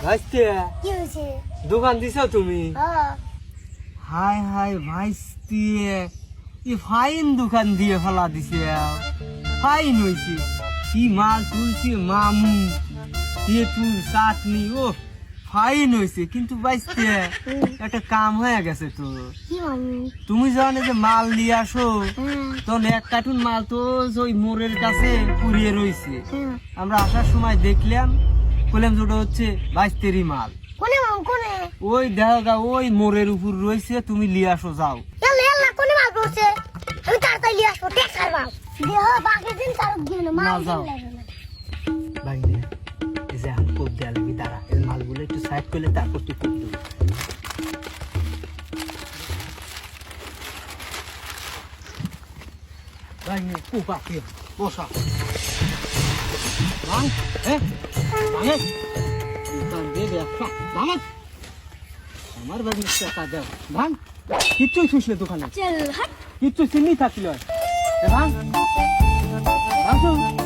ভাইস্তে কি হয়েছে? দোকান দিছো তুমি? হ্যাঁ। হাই হাই ভাইস্তে কি ফাইন দোকান দিয়ে ফেলা দিছে। ফাইন হয়েছে, কি মাল তুলছে মামু, তেঁতুল চাটনি, ও ফাইন হয়েছে। কিন্তু ভাইস্তে একটা কাম হয়ে গেছে তো। কি মামু? তুমি যখন এই যে মাল নিয়ে আসো হ্যাঁ। তখন এক কার্টুন মাল তো ওই মোড়ের কাছে পুড়িয়ে রয়েছে। হ্যাঁ। আমরা আসার সময় দেখলাম, বললাম যে ওটা হচ্ছে বাইস্তেরি মাল। কোনে মামু কোনে? ওই দেখা গা ওই মোড়ের উপর রয়েছে, তুমি নিয়ে আসো যাও। এলা এলা কোনে মাল পড়ছে? আমি তাড়াতাড়ি নিয়ে আসবো, টেক ছাড়বাম। দেহ বাকি দিন তার গেল না, মাল যাও। দিন লাগবে না। ভাইনে এই যে এখন কোপ দেওয়া লাগবে, দাঁড়া এই মালগুলো একটু সাইড করলে তারপর তুই কোপ দেবো। ভাইনে কোপ আছে, বসা ভাঙ, ভাঙে দোকান দিয়ে ব্যবসা ভাঙে। আমার ভাগ্নে টাকা দেও, ভাঙ। কিচ্ছুই শুসলে দোকানে, চল হাট। কিচ্ছু চিনি থাকলে ভাঙ ভাঙ।